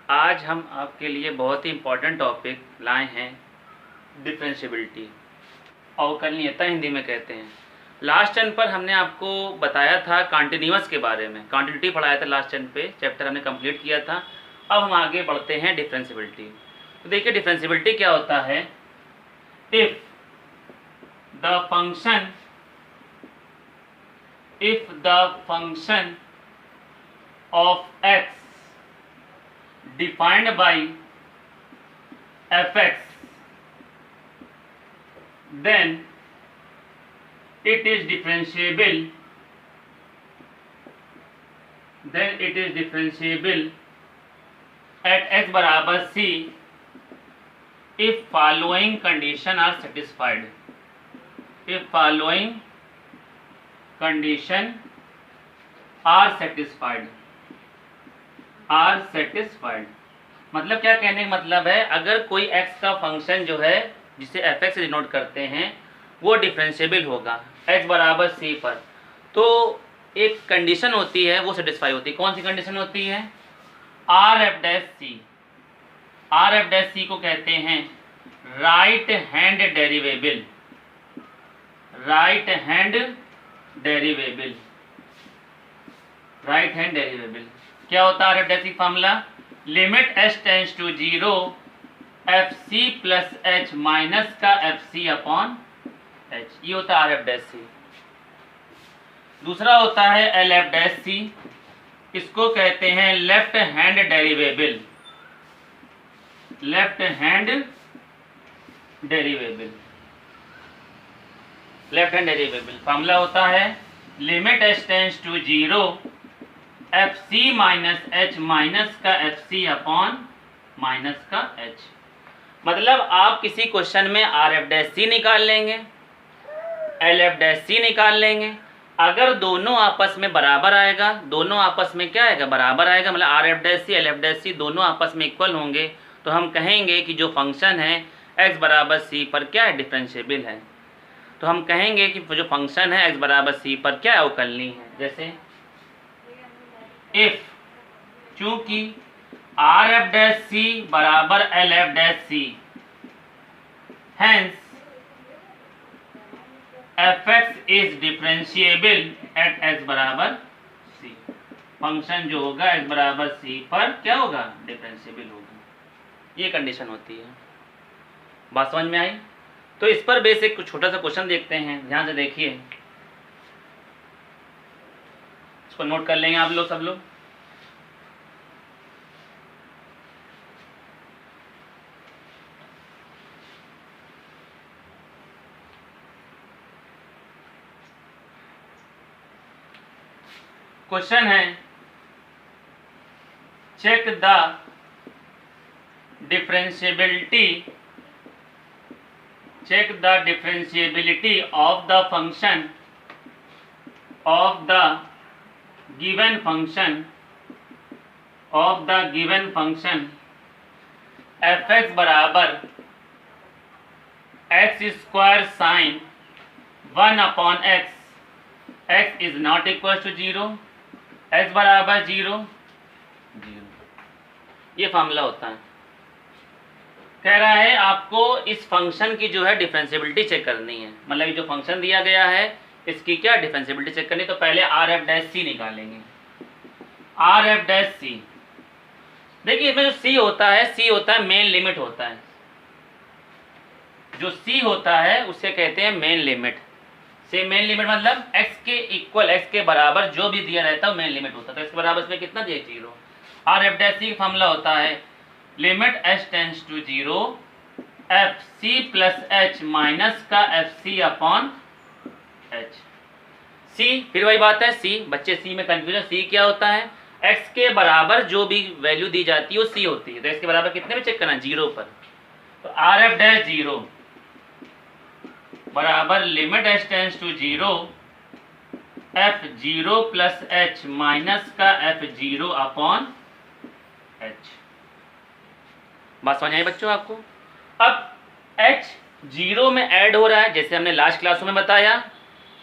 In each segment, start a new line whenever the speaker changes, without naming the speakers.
आज हम आपके लिए बहुत ही इम्पोर्टेंट टॉपिक लाए हैं, डिफरेंशिएबिलिटी, अवकलनीयता हिंदी में कहते हैं। लास्ट टर्न पर हमने आपको बताया था कॉन्टिन्यूअस के बारे में, कॉन्टिन्यूटी पढ़ाया था लास्ट टर्न पे, चैप्टर हमने कंप्लीट किया था। अब हम आगे बढ़ते हैं डिफरेंशिएबिलिटी। तो देखिए डिफरेंशिएबिलिटी क्या होता है। If the function of x defined by fx, then it is differentiable at x बराबर c if following condition are satisfied. If following condition are satisfied, मतलब क्या कहने का मतलब है, अगर कोई x का फंक्शन जो है जिसे fx से डिनोट करते हैं वो डिफरेंशिएबल होगा x बराबर c पर, तो एक कंडीशन होती है वो सेटिस्फाई होती है। कौन सी कंडीशन होती है? आर एफ डैश सी को कहते हैं राइट हैंड डेरिवेबल। क्या होता है R F dash C formula? Limit H tends to 0 F C plus H minus का एफ सी अपॉन एच, ये होता है आर एफ डैश सी। दूसरा होता है एल एफ डैश सी, इसको कहते हैं लेफ्ट हैंड डेरिवेबल। फॉर्मूला होता है limit H tends to 0 F C minus H minus का एफ सी अपॉन माइनस का एच। मतलब आप किसी क्वेश्चन में आर एफ डैश सी निकाल लेंगे, एल एफ डैश सी निकाल लेंगे, अगर दोनों आपस में बराबर आएगा, दोनों आपस में क्या आएगा? बराबर आएगा, मतलब R F dash C L F dash C दोनों आपस में इक्वल होंगे, तो हम कहेंगे कि जो फंक्शन है एक्स बराबर सी पर क्या है? डिफरेंशिएबल है। तो हम कहेंगे कि जो फंक्शन है एक्स बराबर सी पर क्या अवकलनीय है। जैसे इफ, चूंकि आर एफ डैश सी बराबर L F dash C, hence F X is differentiable at X बराबर सी। फंक्शन जो होगा एक्स बराबर सी पर क्या होगा? डिफरेंशिएबल होगा। ये कंडीशन होती है। बात समझ में आई? तो इस पर बेसिक कुछ छोटा सा क्वेश्चन देखते हैं, ध्यान से देखिए, इसको नोट कर लेंगे आप लोग, सब लोग। क्वेश्चन है check the differentiability of the function given function f x बराबर x square sine 1 upon x is not equal to 0, x बराबर 0। ये फॉर्मूला होता है। कह रहा है आपको इस फंक्शन की जो है डिफरेंशिएबिलिटी चेक करनी है, मतलब ये जो फंक्शन दिया गया है इसकी क्या डिफरेंशिएबिलिटी चेक करनी। तो पहले आर एफ डैश सी निकालेंगे। आर एफ डैश सी, देखिए इसमें जो सी होता है मेन लिमिट होता है। जो सी होता है उसे कहते हैं मेन लिमिट। मेन लिमिट मतलब x के इक्वल, x के बराबर जो भी दिया रहता है वो मेन लिमिट होता है। तो x के बराबर इसमें कितना दिया? 0। आर एफ डैश सी का फॉर्मूला होता है limit h tends to 0 F C plus H minus का F C upon H. C, फिर वही बात है, सी, बच्चे सी में कंफ्यूजन, सी क्या होता है? x के बराबर जो भी वैल्यू दी जाती है वो सी होती है। तो x के बराबर कितने में चेक करना? 0 पर। तो आर एफ डैश 0 बराबर limit H tends to 0 F 0 plus H minus का एफ 0 अपॉन एच। बात समझ आई बच्चों आपको? अब h 0 में ऐड हो रहा है, जैसे हमने लास्ट क्लासों में बताया,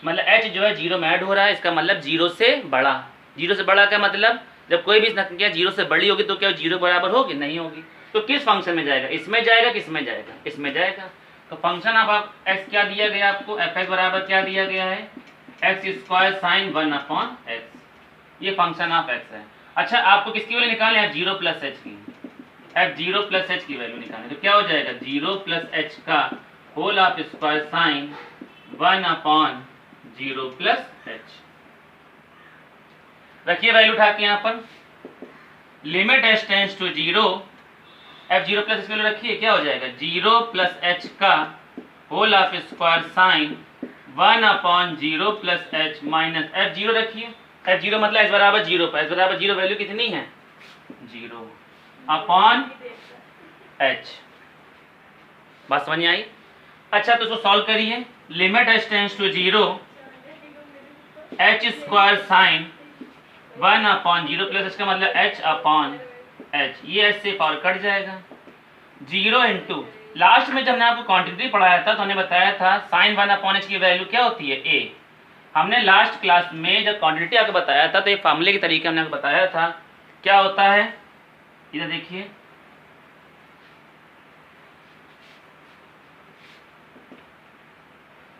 मतलब h जो है 0 में ऐड हो रहा है, इसका मतलब 0 से बड़ा। 0 से बड़ा का मतलब जब कोई भी संख्या 0 से बड़ी होगी तो क्या 0 बराबर होगी? नहीं होगी। तो किस फंक्शन में जाएगा? इसमें जाएगा, किसमें जाएगा? इसमें जाएगा। तो फंक्शन अब आप x क्या दिया गया आपको? fx बराबर क्या दिया गया है? x square sine 1/x। ये फंक्शन ऑफ x है। अच्छा, आपको किसकी वैल्यू निकालनी है? 0 प्लस h की। f0 प्लस h की वैल्यू निकालनी। तो क्या हो जाएगा? 0 प्लस h का whole of square sine 1/0 plus h। रखिए वैल्यू उठा के यहाँ पर, limit h tends to 0, f0 plus h की वैल्यू रखिए, क्या हो जाएगा? 0 प्लस h का whole of square sine 1/0 plus h minus f0 रखिए। f0 मतलब h बराबर 0 पर, h बराबर 0 वैल्यू कितनी है? 0 अपॉन h। बात समझ में आई? अच्छा, तो इसको सॉल्व करिए। Limit h tends to 0, h square sine 1/0 plus h का मतलब h अपॉन h। ये h से पावर कट जाएगा। 0 इंटू लास्ट में जब हमने आपको क्वांटिटी पढ़ाया था तो हमने बताया था साइन 1/h की वैल्यू क्या होती है? a। हमने लास्ट क्लास में जब क्वांटिटी आपको बताया था तो एक फार्मूले के तरीके हमने आपको बताया था। क्या होता है? इधर देखिए,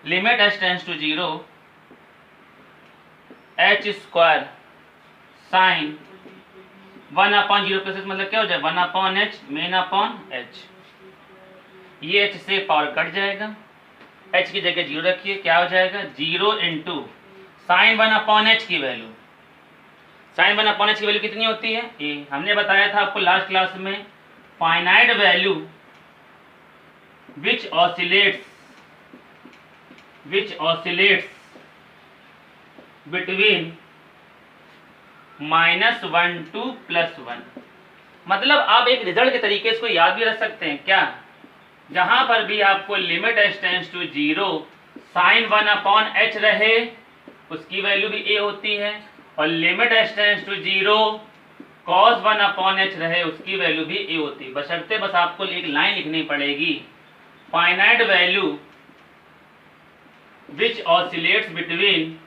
limit h tends to 0, h square sine 1/0 plus h मतलब क्या हो जाएगा? 1/h मेन अपॉन h। ये h से पावर कट जाएगा, h की जगह 0 रखिए, क्या हो जाएगा? 0 इंटू साइन 1/h की वैल्यू। साइन 1/h की वैल्यू कितनी होती है? a। हमने बताया था आपको लास्ट क्लास में, finite value which oscillates between -1 to +1। मतलब आप एक रिजल्ट के तरीके इसको याद भी रख सकते हैं क्या? जहां पर भी आपको limit h tends to 0 sine 1/h रहे उसकी वैल्यू भी a होती है, और limit h tends to 0 cos 1/h रहे उसकी वैल्यू भी a होती है। बशर्ते बस आपको एक लाइन लिखनी पड़ेगी, finite value which oscillates between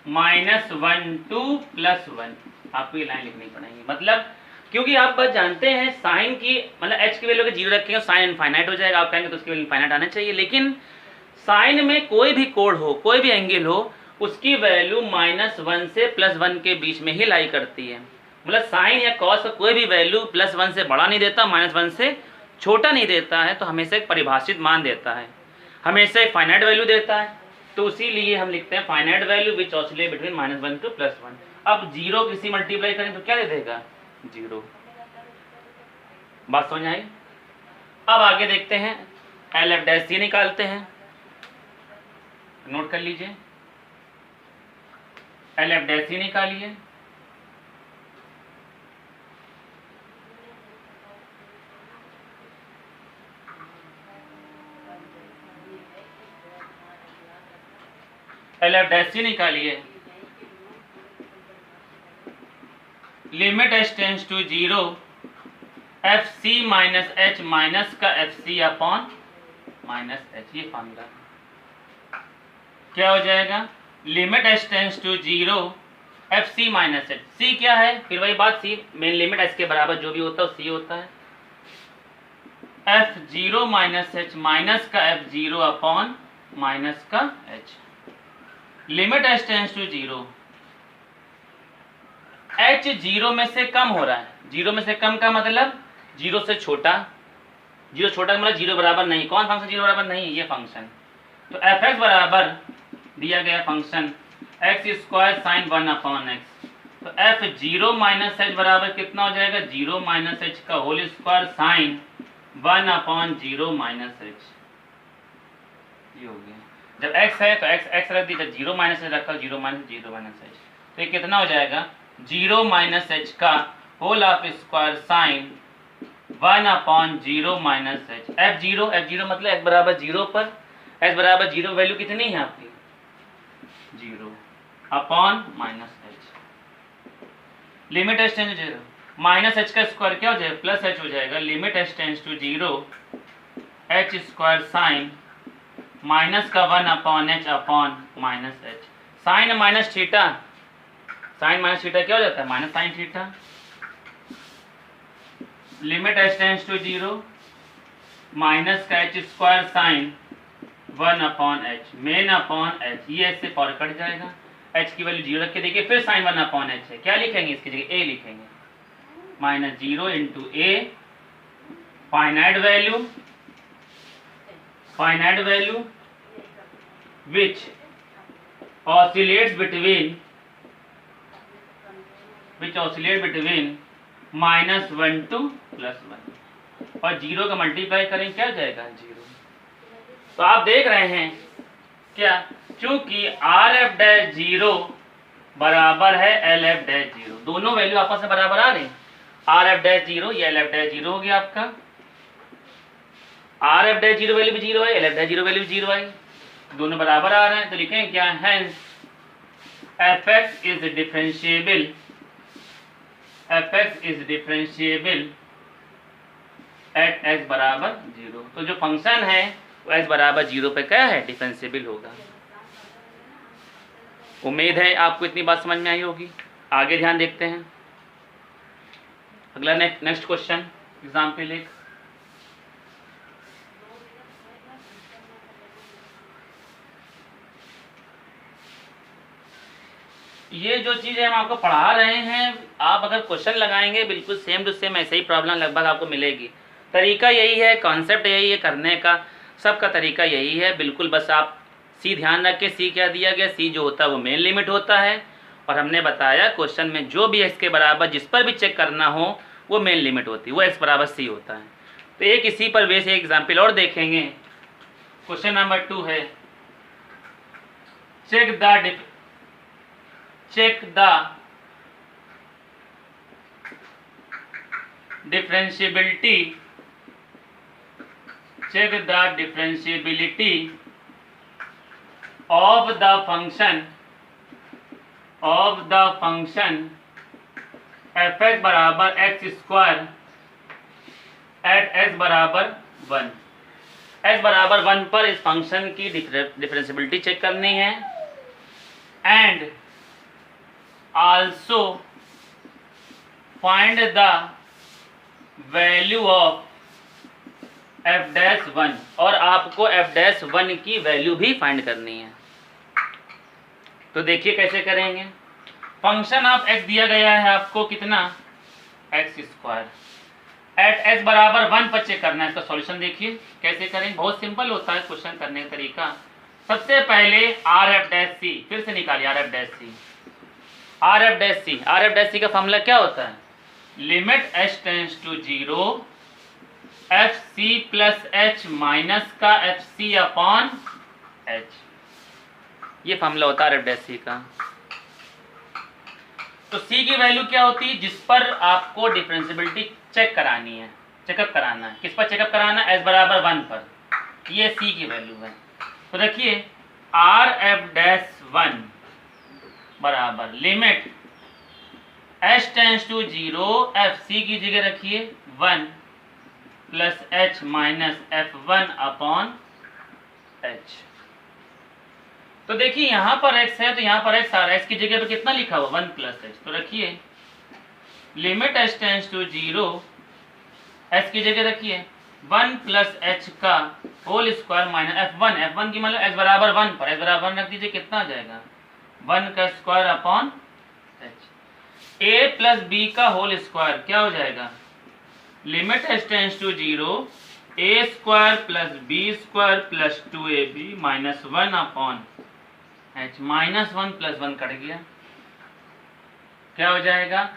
-1 to +1। आपको ये लाइन लिखनी पड़ेगी। मतलब क्योंकि आप बस जानते हैं साइन की मतलब h की वैल्यू के 0 रखेंगे साइन इनफाइनाइट हो जाएगा, आप कहेंगे तो उसकी वैल्यू इनफाइनाइट आना चाहिए। लेकिन साइन में कोई भी कोण हो, कोई भी एंगल हो, उसकी वैल्यू -1 से +1 के बीच में ही लाई करती है। मतलब साइन या कॉस का कोई भी वैल्यू +1 से बड़ा नहीं देता, -1 से छोटा नहीं देता है, तो हमेशा एक परिभाषित मान देता है, हमेशा एक फाइनाइट वैल्यू देता है। तो इसीलिए हम लिखते हैं finite value which oscillate between -1 to +1। अब 0 किसी मल्टीप्लाई करें तो क्या दे देगा? 0। बात समझ आई? अब आगे देखते हैं, LF' निकालते हैं, नोट कर लीजिए। LF' निकालिए। LF' निकालिए। Limit h tends to 0 fc minus h minus का fc अपॉन -h। ये फॉर्मूला क्या हो जाएगा? Limit h tends to 0 fc minus h। c क्या है? फिर वही बात, c मेन लिमिट h के बराबर जो भी होता है c होता है। f0 माइनस h माइनस का f0 अपॉन माइनस का h। Limit h tends to 0, h 0 में से कम हो रहा है। 0 में से कम का मतलब 0 से छोटा, 0 छोटा का मतलब 0 बराबर नहीं। कौन फंक्शन 0 बराबर नहीं? ये फंक्शन। तो fx बराबर दिया गया function x square sine 1/x। तो f0 माइनस h बराबर कितना हो जाएगा? 0 माइनस h का whole square sine 1/0 minus h। ये हो गया। जब x है तो x रख दी, जब 0 माइनस h रखा 0 माइनस h। तो ये कितना हो जाएगा? 0 माइनस h का whole of square sine 1/0 minus h। f0 मतलब x बराबर 0 पर, h बराबर 0 वैल्यू कितनी है आपकी? 0 upon -h। Limit h tends to 0, minus h का स्क्वायर क्या हो जाएगा? प्लस h हो जाएगा। Limit h tends to 0 h square sine minus का 1/h upon -h। Sine minus theta sine minus theta क्या हो जाता है, minus sine theta. Limit H tends to 0 minus का एच स्क्वायर साइन 1/h मेन upon H, ये ऐसे फॉर कट जाएगा। एच की वैल्यू 0 रख के देखिए, फिर साइन 1/h है, क्या लिखेंगे इसकी जगह, ए लिखेंगे। Minus 0 into A, finite value which oscillates between -1 to +1, और 0 का मल्टीप्लाई करें क्या जाएगा, 0। तो आप देख रहे हैं क्या, चूंकि RF' 0 बराबर है LF'0, दोनों वैल्यू आपस में बराबर आ रही हैं। RF'0 ये LF'0 हो गया आपका, RF'0 वैल्यू भी 0 है, LF'0 वैल्यू भी 0 है, दोनों बराबर आ रहे हैं। तो लिखें क्या, hence fx is differentiable eight x बराबर 0। तो जो फंक्शन है वो x बराबर 0 पे क्या है, डिफरेंशिएबल होगा। उम्मीद है आपको इतनी बात समझ में आई होगी। आगे ध्यान देखते हैं, अगला नेक्स्ट क्वेश्चन एग्जाम्पल एक। ये जो चीज़ हम आपको पढ़ा रहे हैं, आप अगर क्वेश्चन लगाएंगे बिल्कुल सेम टू सेम ऐसे ही प्रॉब्लम लगभग आपको मिलेगी। तरीका यही है, कॉन्सेप्ट यही है करने का, सबका तरीका यही है बिल्कुल। बस आप सी ध्यान रख के, सी क्या दिया गया, सी जो होता है वो मेन लिमिट होता है, और हमने बताया क्वेश्चन में जो भी x के बराबर जिस पर भी चेक करना हो वो मेन लिमिट होती है, वो x बराबर सी होता है। तो एक इसी पर वैसे एग्जाम्पल और देखेंगे। क्वेश्चन नंबर 2 है, check the differentiability of the function fx बराबर x स्क्वायर एट s बराबर 1। s बराबर 1 पर इस फंक्शन की डिफरेंशिएबिलिटी चेक करनी है, and also find the value of f'1, और आपको f'1 की वैल्यू भी फाइंड करनी है। तो देखिए कैसे करेंगे। फंक्शन ऑफ x दिया गया है आपको कितना, x स्क्वायर, एट s बराबर 1 पर चेक करना है। इसका सॉल्यूशन देखिए कैसे करेंगे, बहुत सिंपल होता है क्वेश्चन करने का तरीका। सबसे पहले RF', फिर से निकालिए RF'। का फॉर्मूला क्या होता है, limit h tends to 0 fc plus h minus का fc अपॉन h, ये फॉर्मूला होता है RF' का। तो c की वैल्यू क्या होती है, जिस पर आपको डिफरेंशिएबिलिटी चेकअप कराना है। किस पर चेकअप कराना है, s बराबर 1 पर, ये c की वैल्यू है। तो देखिए RF'1 बराबर limit h tends to 0 fc की जगह रखिए 1 plus h minus f1 upon h। तो देखिए यहाँ पर x है तो यहाँ पर x आ रहा है, x की जगह पे कितना लिखा हुआ 1 प्लस h। तो रखिए limit h tends to 0, h की जगह रखिए 1 प्लस h का होल स्क्वायर माइनस f1 की मतलब h बराबर 1 पर, h बराबर 1 रख दीजिए, कितना आ जाएगा 1 का square upon h। a plus b का होल स्क्वायर क्या हो जाएगा, limit h tends to 0 a square plus b square plus 2ab minus 1 upon h, minus 1 plus 1 cut गया, क्या हो जाएगा,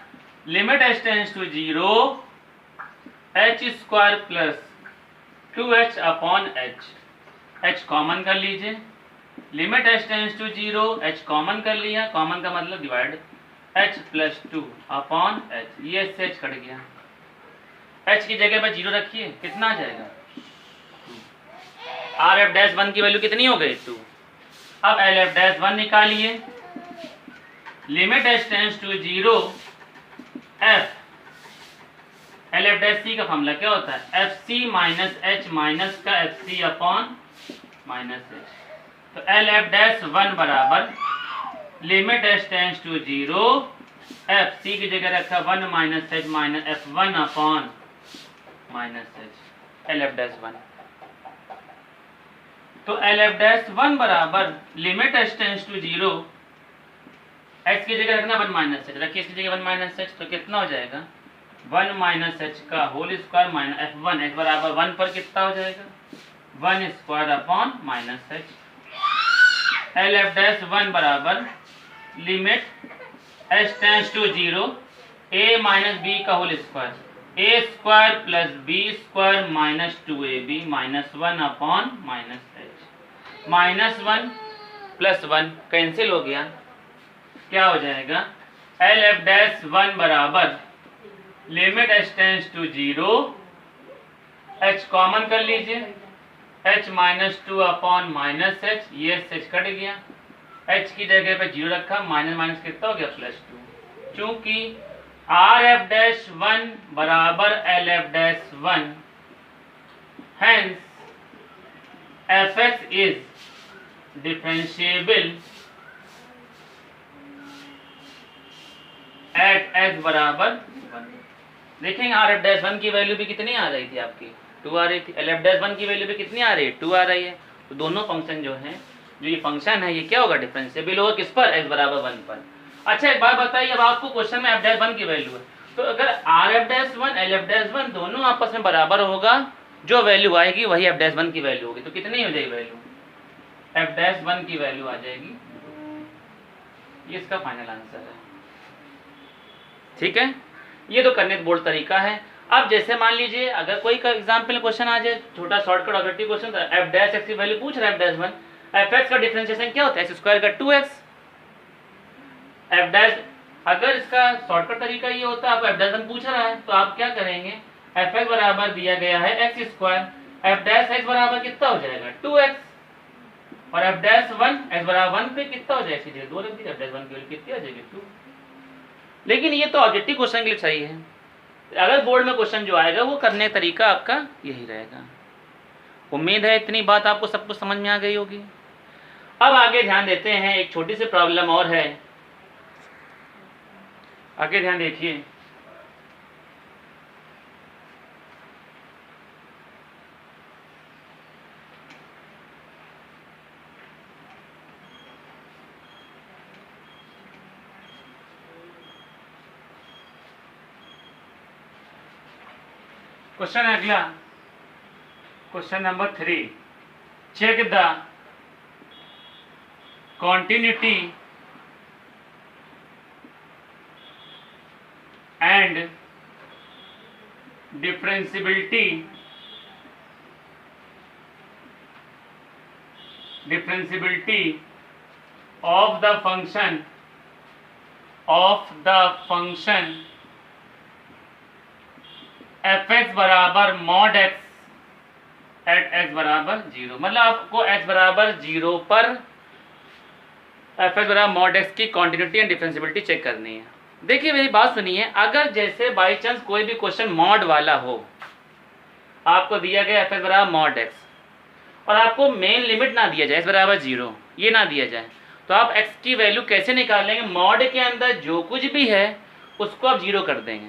limit h tends to 0 h square plus 2h upon h common कर लीजिए, limit h tends to 0 h common कर लिया, common का मतलब divide, h plus 2 upon h, ये से h कट गया, h की जगह पर 0 रखिए, कितना आ जाएगा 2। RF'1 की वैल्यू कितनी हो गई 2। अब LF'1 निकालिए, limit h tends to 0 f, LF' का फॉर्मूला क्या होता है, fc माइनस h माइनस का fc अपॉन माइनस h। तो LF'1 बराबर limit H tends to 0 F C की जगह रखा 1 minus H minus F 1 upon minus H L F dash 1। तो एल एफ डैश 1 बराबर limit H tends to 0 H की जगह रखना 1 माइनस एच, रखिए इसकी जगह 1 माइनस एच, तो कितना हो जाएगा 1 माइनस एच का whole square minus F 1 h बराबर 1 पर कितना हो जाएगा 1 square upon minus H. L F dash 1 बराबर limit H tends to 0 a minus b का whole square a square plus b square minus 2ab minus 1 upon minus H. Minus 1 plus 1 cancel हो गया, क्या हो जाएगा एल एफ डैश 1 बराबर limit H tends to 0 H common कर लीजिए H minus 2 upon minus H, ये एच कट गया, एच की जगह पे 0 रखा, माइनस माइनस कितना हो गया प्लस 2। चूंकि आर एफ डैश 1 बराबर L F dash 1 hence F X is differentiable eight H बराबर 1। देखेंगे आर एफ डैश 1 की वैल्यू भी कितनी आ रही थी आपकी 2 आ रही थी, एल एफ डैश 1 की वैल्यू भी कितनी आ रही है 2 आ रही है। तो दोनों फंक्शन जो है जो ये फंक्शन है ये क्या होगा डिफरेंशिएबल होगा किस पर x बराबर 1 पर। अच्छा एक बात बताइए, अब आपको क्वेश्चन में एफ डैश 1 की वैल्यू है, तो अगर are F dash 1 L F dash 1 दोनों आपस में बराबर होगा, जो वैल्यू आएगी वही एफ डैश 1 की वैल्यू होगी, तो कितनी हो जाएगी वैल्यू एफ डैश 1 की वैल्यू आ जाएगी, ये इसका फाइनल आंसर है। ठीक है, ये तो करने का बोल्ड तरीका है। अब जैसे मान लीजिए अगर कोई का एग्जाम्पल क्वेश्चन आ जाए छोटा शॉर्टकट ऑब्जेक्टिव क्वेश्चन, तो एफ डैश एक्स की वैल्यू पूछ रहा है एफ डैश 1, एफ एक्स का डिफरेंशिएशन क्या होता है एक्स स्क्वायर का 2x। एफ डैश अगर इसका शॉर्टकट तरीका ये होता है आपको एफ डैश 1 पूछ रहा है तो आप क्या करेंगे एफ एक्स बराबर दिया गया है x square, F dash x बराबर कितना हो जाएगा 2x और एफ डैश 1 एक्स बराबर 1 पे कितना हो जाएगा सीधे 2 रख दीजिए, एफ डैश 1 की वैल्यू कितनी आ जाएगी 2। लेकिन ये तो ऑब्जेक्टिव क्वेश्चन के लिए सही है, अगर बोर्ड में क्वेश्चन जो आएगा वो करने का तरीका आपका यही रहेगा। उम्मीद है इतनी बात आपको सब कुछ समझ में आ गई होगी। अब आगे ध्यान देते हैं, एक छोटी सी प्रॉब्लम और है, आगे ध्यान देखिए। क्वेश्चन अगला, question number 3, check the continuity and differentiability of the function fx बराबर mod x एट x बराबर 0। मतलब आपको x बराबर 0 पर एफ एक्स बराबर मॉड एक्स की कॉन्टिन्यूटी एंड डिफरेंशिएबिलिटी चेक करनी है। देखिए मेरी बात सुनिए, अगर जैसे बाई चांस कोई भी क्वेश्चन मॉड वाला हो, आपको दिया गया एफ एक्स बराबर मॉड एक्स और आपको मेन लिमिट ना दिया जाए एक्स बराबर 0, ये ना दिया जाए, तो आप एक्स की वैल्यू कैसे निकाल लेंगे? मॉड के अंदर जो कुछ भी है उसको आप 0 कर देंगे।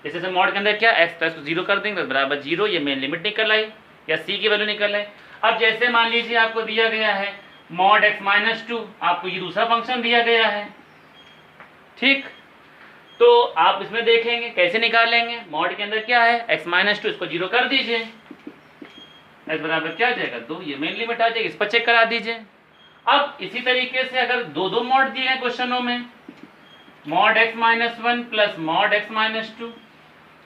जैसे मॉड के अंदर क्या एक्स प्लस 0 कर देंगे तो बराबर 0, ये मेन लिमिट निकल आई या सी की वैल्यू निकल आई। अब जैसे मान लीजिए आपको दिया गया है मॉड एक्स माइनस 2, आपको ये दूसरा फंक्शन दिया गया है, ठीक, तो आप इसमें देखेंगे कैसे निकालेंगे। मॉड के अंदर क्या है एक्स माइनस 2, इसको 0 कर दीजिए, एक्स बराबर क्या आ जाएगा 2, ये मेन लिमिट आ जाएगी, इस पर चेक करा दीजिए। अब इसी तरीके से अगर दो मॉड दिए गए क्वेश्चनों में, mod x minus 1 plus mod x minus 2,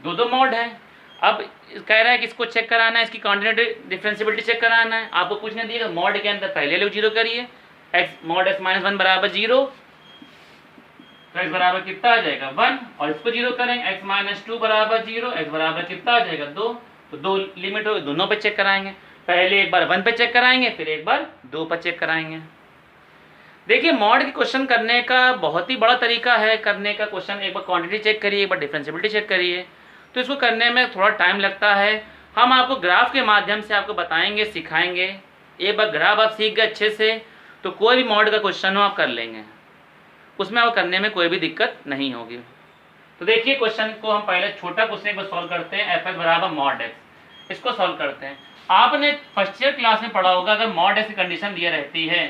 दो मॉड है। अब कह रहा है कि इसको चेक कराना है, इसकी कॉन्टिन्यूटी डिफरेंशिएबिलिटी चेक कराना है। आपको पूछने दिएगा मॉड के अंदर पहले लोग 0 करिए, एक्स मॉड एक्स माइनस 1 बराबर 0, तो एक्स बराबर कितना आ जाएगा 1, और इसको 0 करेंगे एक्स माइनस 2 बराबर 0, एक्स बराबर कितना आ जाएगा 2, तो 2 लिमिट हो, दोनों पे चेक कराएंगे। पहले एक बार 1 पे चेक कराएंगे, फिर एक बार 2 पर चेक कराएंगे। देखिए मॉड के क्वेश्चन करने का बहुत ही बड़ा तरीका है करने का क्वेश्चन। एक बार क्वांटिटी चेक करिए, एक बार डिफरेंशिएबिलिटी चेक करिए, तो इसको करने में थोड़ा टाइम लगता है। हम आपको ग्राफ के माध्यम से आपको बताएंगे, सिखाएंगे। एक बार ग्राफ आप सीख गए अच्छे से तो कोई भी मॉड का क्वेश्चन हो आप कर लेंगे। उसमें आपको करने में कोई भी दिक्कत नहीं होगी। तो देखिए क्वेश्चन को हम पहले छोटा क्वेश्चन को सॉल्व करते हैं, एफ एक्स बराबर मॉड एक्स, इसको सॉल्व करते हैं। आपने फर्स्ट ईयर क्लास में पढ़ा होगा, अगर मॉड एक्स की कंडीशन दिया रहती है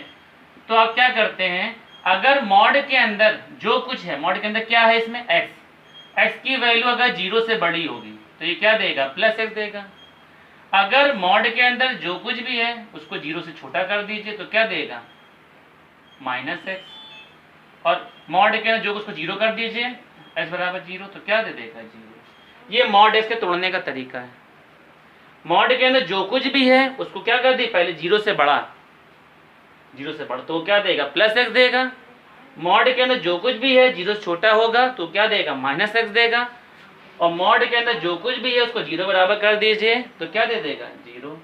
तो आप क्या करते हैं, अगर मॉड के अंदर जो कुछ है, मॉड के अंदर क्या है इसमें एक्स की वैल्यू अगर 0 से बड़ी होगी तो ये क्या देगा, प्लस एक्स देगा। अगर मॉड के अंदर जो कुछ भी है उसको 0 से छोटा कर दीजिए तो क्या देगा, माइनस एक्स। और मॉड के अंदर जो कुछ को 0 कर दीजिए, एक्स बराबर 0, तो क्या दे देगा, 0। ये मॉड एक्स के तोड़ने का तरीका है। मॉड के अंदर जो कुछ भी है उसको क्या कर दी, पहले 0 से बड़ा, 0 से बड़ा तो क्या देगा, प्लस एक्स देगा। मॉड के अंदर जो कुछ भी है 0 से छोटा होगा तो क्या देगा, माइनस एक्स देगा। और मॉड के अंदर जो कुछ भी है उसको 0 बराबर कर दीजिए तो क्या दे देगा, 0।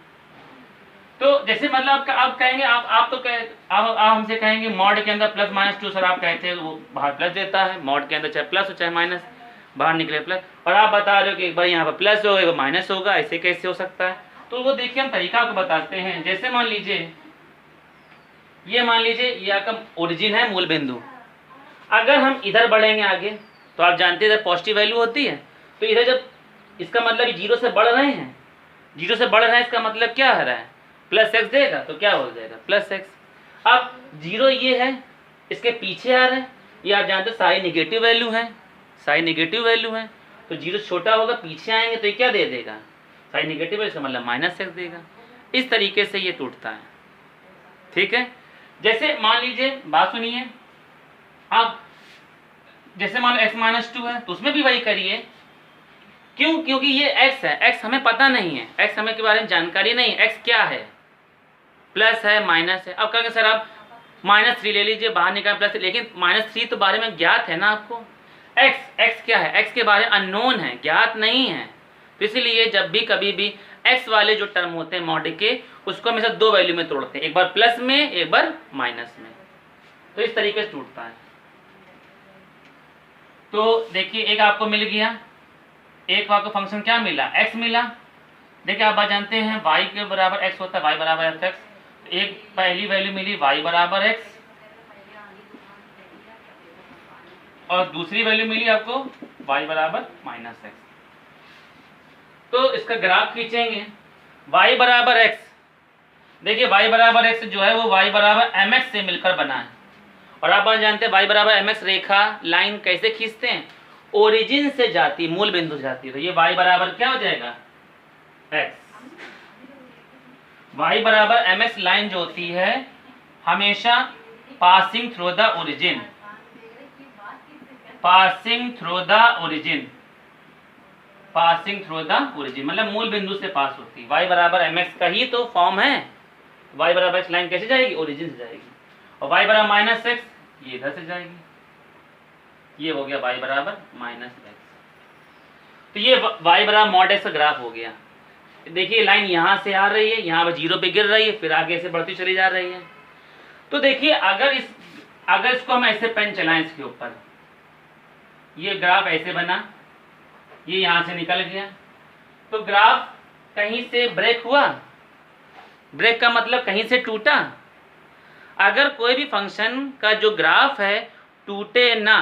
तो जैसे मतलब आप कहेंगे, आप हमसे कहेंगे मॉड के अंदर प्लस माइनस 2 सर, आप कहते हैं वो बाहर प्लस देता है, मॉड के अंदर चाहे प्लस हो चाहे माइनस, बाहर निकले प्लस, और आप बता रहे हो कि एक बार यहाँ पर प्लस होगा एक बार माइनस होगा, ऐसे कैसे हो सकता है। तो वो देखिए हम तरीका आपको बताते हैं। जैसे मान लीजिए ये ये आपका ओरिजिन है, मूल बिंदु। अगर हम इधर बढ़ेंगे आगे तो आप जानते हैं इधर पॉजिटिव वैल्यू होती है, तो इधर जब इसका मतलब 0 से बढ़ रहे हैं, 0 से बढ़ रहा है, इसका मतलब क्या आ रहा है, प्लस एक्स देगा, तो क्या हो जाएगा, प्लस एक्स। अब 0 ये है, इसके पीछे आ रहा है, ये आप जानते हैं सारी निगेटिव वैल्यू है, सारी निगेटिव वैल्यू है, तो 0 छोटा होगा, पीछे आएंगे तो ये क्या दे देगा, सारी निगेटिव है, इसका मतलब माइनस एक्स देगा। इस तरीके से ये टूटता है, ठीक है। जैसे मान लीजिए, बात सुनिए, आप जैसे मान लो x माइनस 2 है तो उसमें भी वही करिए। क्यों, क्योंकि ये x है, x हमें पता नहीं है, x हमें के बारे में जानकारी नहीं है, x क्या है, प्लस है माइनस है। अब कहेंगे सर आप -3 ले लीजिए, बाहर निकाल प्लस, लेकिन -3 तो बारे में ज्ञात है ना आपको। x क्या है, x के बारे में अननोन है, ज्ञात नहीं है। तो इसलिए जब भी कभी भी x वाले जो टर्म होते हैं मॉड के, उसको हमेशा 2 वैल्यू में तोड़ते हैं, एक बार प्लस में एक बार माइनस में। तो इस तरीके से टूटता है। तो देखिए एक आपको मिल गया, एक आपको फंक्शन क्या मिला, x मिला। देखिए आप बात जानते हैं y के बराबर x होता है, y बराबर एफ एक्स। एक पहली वैल्यू मिली y बराबर x, और दूसरी वैल्यू मिली आपको y बराबर माइनस एक्स। तो इसका ग्राफ खींचेंगे, y बराबर x, देखिए y बराबर x जो है वो y बराबर mx से मिलकर बना है। और आप बात जानते हैं y बराबर mx रेखा लाइन कैसे खींचते हैं, ओरिजिन से जाती, मूल बिंदु से जाती है। तो ये y बराबर क्या हो जाएगा, x। y बराबर mx लाइन जो होती है हमेशा passing through the origin, passing through the origin, passing through the origin मतलब मूल बिंदु से पास होती है। y बराबर mx का ही तो फॉर्म है। y बराबर x लाइन कैसे जाएगी, ओरिजिन से जाएगी। और y बराबर माइनस एक्स, ये इधर से जाएगी। ये हो गया y बराबर माइनस एक्स। तो ये y बराबर मॉड एक्स का ग्राफ हो गया। देखिए लाइन यहाँ से आ रही है, यहाँ पर 0 पे गिर रही है, फिर आगे से बढ़ती चली जा रही है। तो देखिए अगर इसको हम ऐसे पेन चलाएं इसके ऊपर, ये ग्राफ ऐसे बना, ये यहाँ से निकल गया, तो ग्राफ कहीं से ब्रेक हुआ, ब्रेक का मतलब कहीं से टूटा। अगर कोई भी फंक्शन का जो ग्राफ है टूटे ना,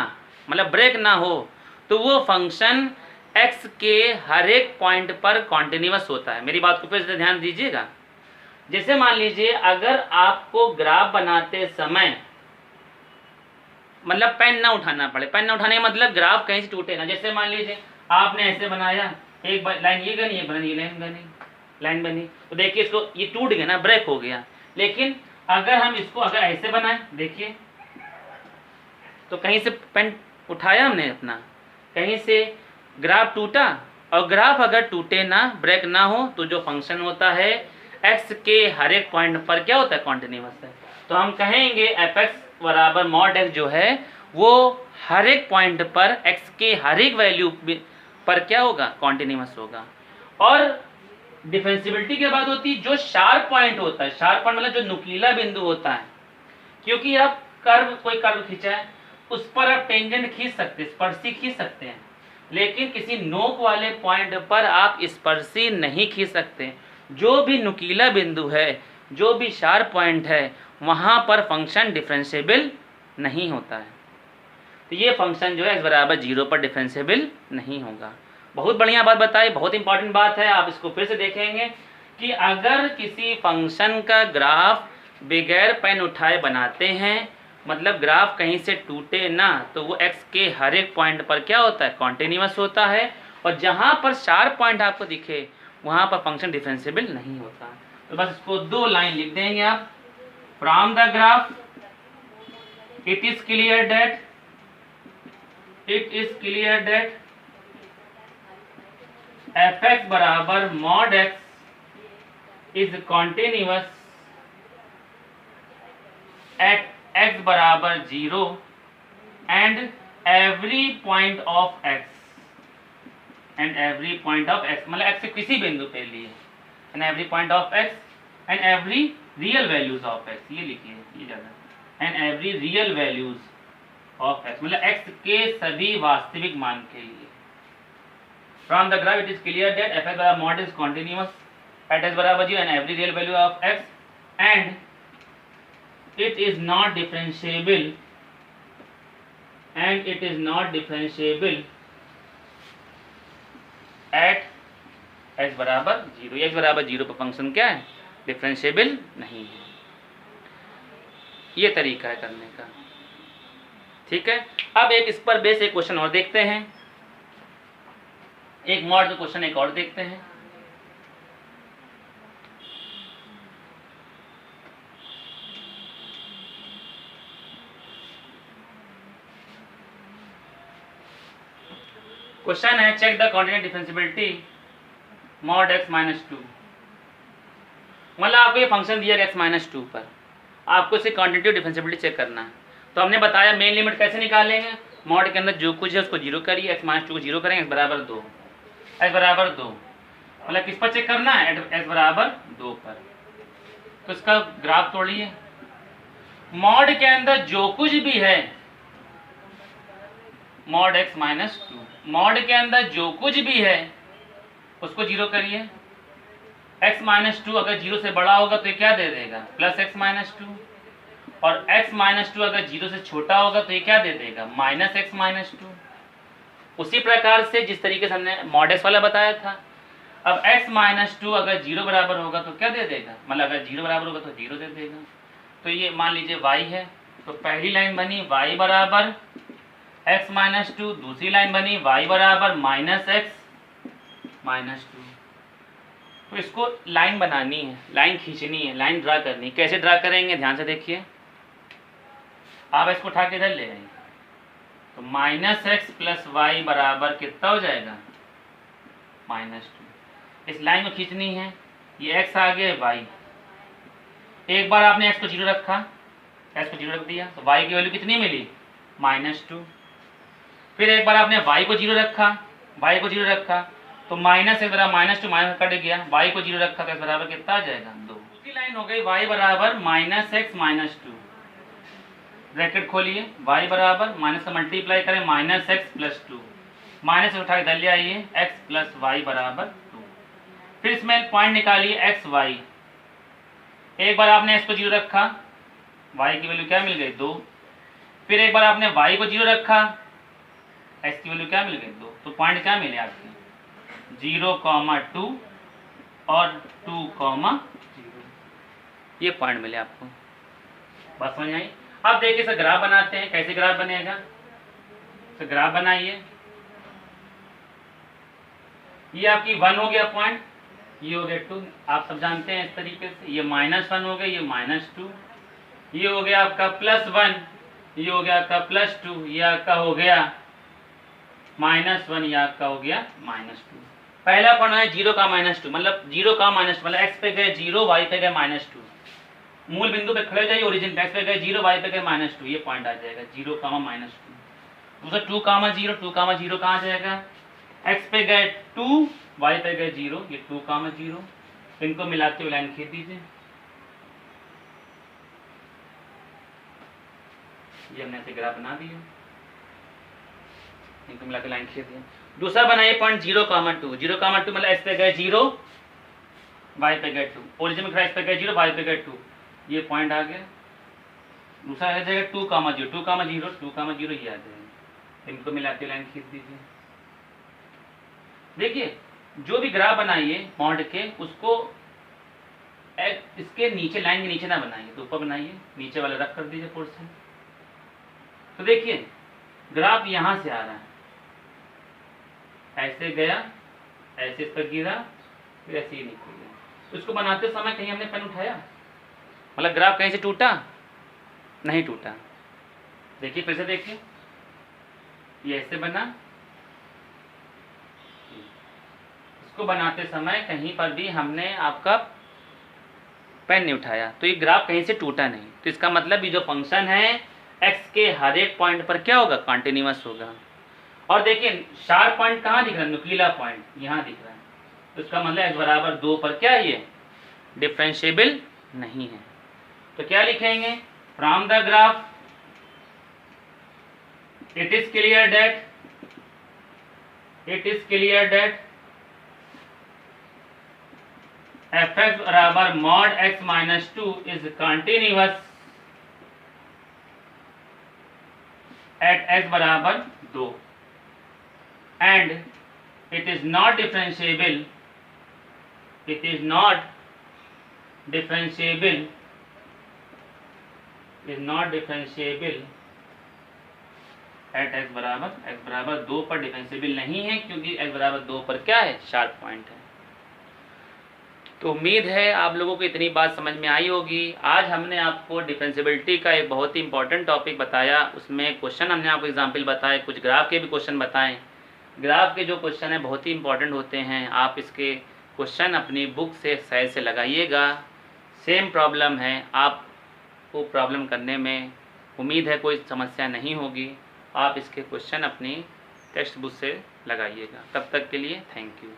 मतलब ब्रेक ना हो, तो वो फंक्शन x के हर एक पॉइंट पर कॉन्टिन्यूअस होता है। मेरी बात को फिर से ध्यान दीजिएगा। जैसे मान लीजिए अगर आपको ग्राफ बनाते समय मतलब पेन ना उठाना पड़े, पेन ना उठाने का मतलब ग्राफ कहीं से टूटे ना। जैसे मान लीजिए आपने ऐसे बनाया, एक लाइन ये बनी, एक बनी, लाइन बनी, तो देखिए इसको ये टूट गया ना, ब्रेक हो गया। लेकिन अगर हम इसको अगर ऐसे बनाएं, देखिए तो कहीं से पेन उठाया हमने अपना, कहीं से ग्राफ टूटा। और ग्राफ अगर टूटे ना, ब्रेक ना हो, तो जो फंक्शन होता है x के हर एक पॉइंट पर क्या होता है, कॉन्टिन्यूअस है। तो हम कहेंगे एफ एक्स बराबर मॉड एक्स जो है वो हर एक पॉइंट पर x के हर एक वैल्यू पर क्या होगा, कॉन्टिन्यूअस होगा। और डिफरेंशियबिलिटी के बाद होती है जो शार्प पॉइंट होता है, शार्प पॉइंट मतलब जो नुकीला बिंदु होता है। क्योंकि आप कोई कर्व खींचा है, उस पर आप टेंजेंट खींच सकते हैं, स्पर्शी खींच सकते हैं, लेकिन किसी नोक वाले पॉइंट पर आप स्पर्शी नहीं खींच सकते। जो भी नुकीला बिंदु है, जो भी शार्प पॉइंट है, वहाँ पर फंक्शन डिफरेंशिएबल नहीं होता है। तो ये फंक्शन जो है x बराबर 0 पर डिफरेंशिएबल नहीं होगा। बहुत बढ़िया बात बताई, बहुत इंपॉर्टेंट बात है। आप इसको फिर से देखेंगे कि अगर किसी फंक्शन का ग्राफ बगैर पेन उठाए बनाते हैं, मतलब ग्राफ कहीं से टूटे ना, तो वो x के हर एक पॉइंट पर क्या होता है, कॉन्टिन्यूअस होता है। और जहाँ पर शार्प पॉइंट आपको दिखे वहाँ पर फंक्शन डिफरेंशिएबल नहीं होता। तो बस इसको 2 लाइन लिख देंगे आप। From the graph it is clear that fx बराबर mod x is continuous at x बराबर 0 and every point of x, मतलब x के किसी बिंदु पे लिए, and every point of x and every real values of x, ये लिखिए, ये ज्यादा, and every real values of x, मतलब x के सभी वास्तविक मान के लिए। From the graph it is clear that f बराबर mod is continuous at x बराबर 0 and every real value of x and it is not differentiable at x बराबर 0। x बराबर 0 पर फंक्शन क्या है, डिफरेंशिएबल नहीं है। ये तरीका है करने का, ठीक है। अब एक इस पर बेस एक क्वेश्चन और देखते हैं, एक मॉड का क्वेश्चन एक और देखते हैं। क्वेश्चन है check the continuous differentiability mod x minus 2। मतलब आपको ये फंक्शन दिया गया x माइनस 2 पर, आपको इसे कॉन्टिन्यूअस डिफरेंशिएबिलिटी चेक करना है। तो हमने बताया मेन लिमिट कैसे निकालेंगे, मॉड के अंदर जो कुछ है उसको 0 करिए, x माइनस 2 को 0 करेंगे, x बराबर 2, मतलब किस पर चेक करना है, x बराबर 2 पर। तो इसका ग्राफ तोड़िए, मॉड के अंदर जो कुछ भी है मॉड x माइनस 2, मॉड के अंदर जो कुछ भी है उसको 0 करिए। x माइनस 2 अगर 0 से बड़ा होगा तो ये क्या दे देगा, प्लस x माइनस 2, और x माइनस 2 अगर 0 से छोटा होगा तो ये क्या दे देगा, माइनस x माइनस 2। उसी प्रकार से जिस तरीके से हमने मॉड x वाला बताया था, अब x माइनस 2 अगर 0 बराबर होगा तो क्या दे देगा, मतलब अगर 0 बराबर होगा तो 0 दे देगा। तो ये मान लीजिए y है, तो पहली लाइन बनी y बराबर x माइनस 2, दूसरी लाइन बनी y बराबर माइनस x माइनस 2। तो इसको लाइन बनानी है, लाइन खींचनी है, लाइन ड्रा करनी है। कैसे ड्रा करेंगे, ध्यान से देखिए। आप इसको उठा के इधर ले आइए, तो माइनस x प्लस वाई बराबर कितना हो जाएगा, माइनस 2। इस लाइन को खींचनी है, ये x आ गया, y। एक बार आपने x को 0 रखा, x को 0 रख दिया, तो y की वैल्यू कितनी मिली, माइनस 2। फिर एक बार आपने y को 0 रखा, तो माइनस x बराबर माइनस 2, माइनस कट गया, y को 0 रखा तो x बराबर कितना आ जाएगा, 2। दूसरी लाइन हो गई y बराबर माइनस x माइनस 2, ब्रैकेट खोलिए, y बराबर माइनस का मल्टीप्लाई करें माइनस x प्लस 2, माइनस से उठा के इधर ले आइए, x प्लस y बराबर 2। फिर इसमें पॉइंट निकालिए x y। एक बार आपने x को 0 रखा, y की वैल्यू क्या मिल गई, 2। फिर एक बार आपने y को 0 रखा, x की वैल्यू क्या मिल गई, 2। तो पॉइंट क्या मिले आपके, 0,2 और 2,0, ये पॉइंट मिले आपको। बात समझ आई। अब देखिए इसे ग्राफ बनाते हैं, कैसे ग्राफ बनेगा, तो ग्राफ बनाइए। ये आपकी 1 हो गया पॉइंट, ये हो गया 2, आप सब जानते हैं इस तरीके से। ये -1 हो गया, ये -2, ये हो गया आपका +1, ये हो गया आपका +2, ये आपका हो गया -1, ये आपका हो गया -2। पहला पॉइंट है 0 का -2, मतलब 0 का -2 मतलब x पे गए 0, y पे गए -2। मूल बिंदु पे खड़े जाइए, ओरिजिन पे x पे गए 0, y पे गए -2, ये पॉइंट आ जाएगा 0, -2। दूसरा 2, 0, 2, 0 कहाँ जाएगा, x पे गए 2, y पे गए 0, ये 2, 0। इनको मिलाते हुए लाइन खींच दीजिए। ये हमने ऐसे ग्राफ बना दिया, इनको मिला के लाइन खींच दिया। दूसरा बनाइए पॉइंट 0,2, 0,2 मतलब x पे गए 0, y पे गए 2, ओरिजिन में खड़ा x पे गए 0, y पे गए 2, ये पॉइंट आ गया। दूसरा आ जाएगा 2,0, 2,0, 2,0 ये आ जाएगा। इनको मिलाते लाइन खींच दीजिए। देखिए जो भी ग्राफ बनाइए पॉइंट के, उसको इसके नीचे, लाइन के नीचे ना बनाइए, तो ऊपर बनाइए, नीचे वाला रख कर दीजिए पोर्शन। तो देखिए ग्राफ यहां से आ रहा है, ऐसे गया, ऐसे इस पर गिरा, फिर ऐसे ही निकल गया। उसको बनाते समय कहीं हमने पेन उठाया, मतलब ग्राफ कहीं से टूटा नहीं टूटा। देखिए फिर से देखिए, ये ऐसे बना, इसको बनाते समय कहीं पर भी हमने आपका पेन नहीं उठाया, तो ये ग्राफ कहीं से टूटा नहीं। तो इसका मतलब ये जो फंक्शन है x के हर एक पॉइंट पर क्या होगा, कॉन्टिन्यूअस होगा। और देखिए शार्प पॉइंट कहाँ दिख रहा है, नुकीला पॉइंट यहाँ दिख रहा है, तो इसका मतलब x बराबर 2 पर क्या है, ये डिफरेंशिएबल नहीं है। तो क्या लिखेंगे, from the graph it is clear that fx बराबर mod x minus 2 is continuous at x बराबर 2 and it is not differentiable at x बराबर 2 पर डिफरेंशिएबल नहीं है, क्योंकि x बराबर 2 पर क्या है, शार्प पॉइंट है। तो उम्मीद है आप लोगों को इतनी बात समझ में आई होगी। आज हमने आपको डिफरेंशिएबिलिटी का एक बहुत ही इंपॉर्टेंट टॉपिक बताया, उसमें क्वेश्चन हमने आपको एग्जाम्पल बताए, कुछ ग्राफ के भी क्वेश्चन बताएं। ग्राफ के जो क्वेश्चन हैं बहुत ही इंपॉर्टेंट होते हैं, आप इसके क्वेश्चन अपनी बुक से सही से लगाइएगा। सेम प्रॉब्लम है, आपको प्रॉब्लम करने में उम्मीद है कोई समस्या नहीं होगी। आप इसके क्वेश्चन अपनी टेक्स्ट बुक से लगाइएगा। तब तक के लिए थैंक यू।